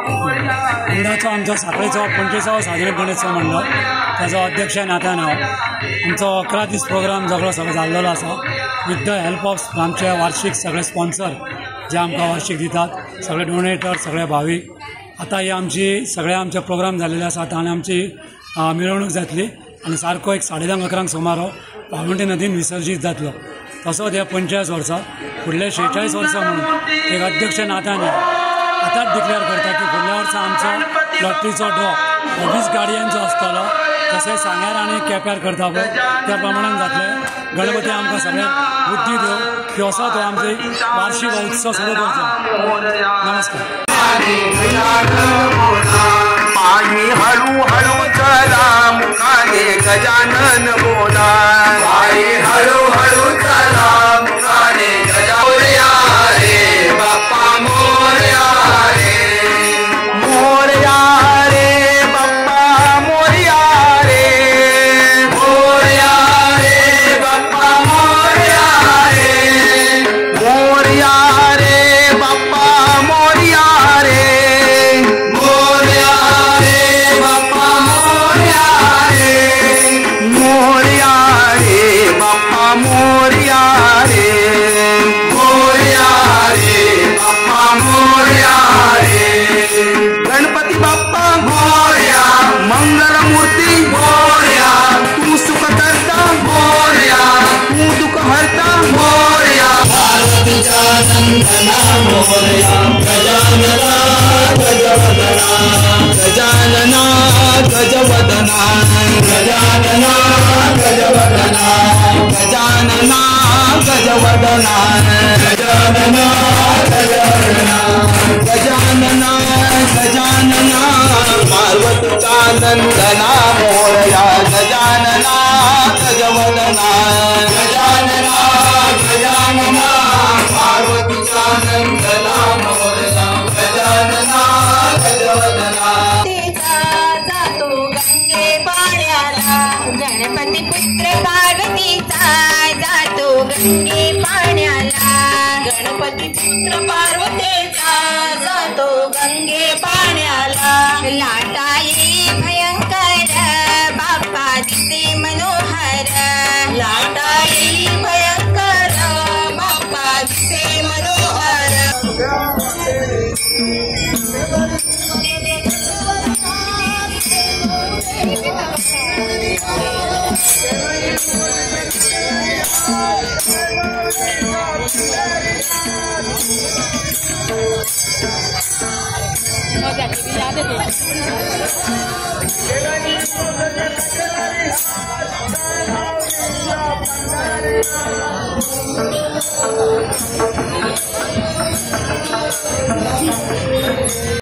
यंदाचो आमचो सांखळेचो 45वा सार्वजनीक गणेशोत्सव मंडळ ताजो अध्यक्ष नात्यान हांव आमचो 11 दीस प्रोग्राम सगळो जाल्लो आसा विथ द हेल्प ऑफ आमचे वार्षिक सगळे स्पॉन्सर जे आमकां वार्षिक दितात सगळे डोनेटर सगळे भावीक आतां ही आमची सगळे आमचे प्रोग्राम जाल्लेले आसात आनी आमची मिरवणूक जातली आनी सारको एक 11:30 सुमारो पावंटी नदीन विसर्जीत जातलो तसोच हे 45 वर्सां फुडले 46 वर्सां म्हणून एक अध्यक्ष नात्यान आतांच डिक्लेअर करता की फुडल्या वर्सा आमचो लॉटरीचो ड्रॉ 20 गाडयांचो आसतलो तशें सांग्यार आनी केप्यार करता पळय त्या प्रमाणान जातले गणपती आमकां सगळ्यांक बुद्धी दिवं की असो तो आमचो वार्षिक उत्सव सुरू करचो नमस्कार पायी हळू हळू चला मुखाने गजानन बोला पायी हळू हळू चला मुखाने गजानन रे बाप्पा मोरया रे मोरया रे बाप्पा मोरया रे मोरया रे बाप्पा मोरया रे मोरया रे बाप्पा मोरया रे मोरया रे बाप्पा मोरया रे मोरया रे बाप्पा मोरया रे मोरया रे बाप्पा मोरया रे गणपती बाप्पा मोरया मंगलमूर्ती मोरया तू सुख करता मोरया तू दुःख हरता मोरया पार्वतीचा नंदना मोरया गजानना गजवदना गजानना गजवदना गजानना गजवदना गजानना गजवदना गजानना गजवदना गजानना गजानना पार्वतीचा नंदना मोरया गजानना गजवदना गजानना गजानना पार्वतीचा नंदना मोरया गजानना गजवदना जातो गंगे पाण्याला गणपती पुत्र पार्वतीचा जातो गंगे पाण्याला गणपती पुत्र पार्वतीचा जातो गंगे पाण्याला लाटा येई भयंकर बाप्पा दिसे मनोहर लाटा येई भयंकर बाप्पा दिसे मनोहर Thank you.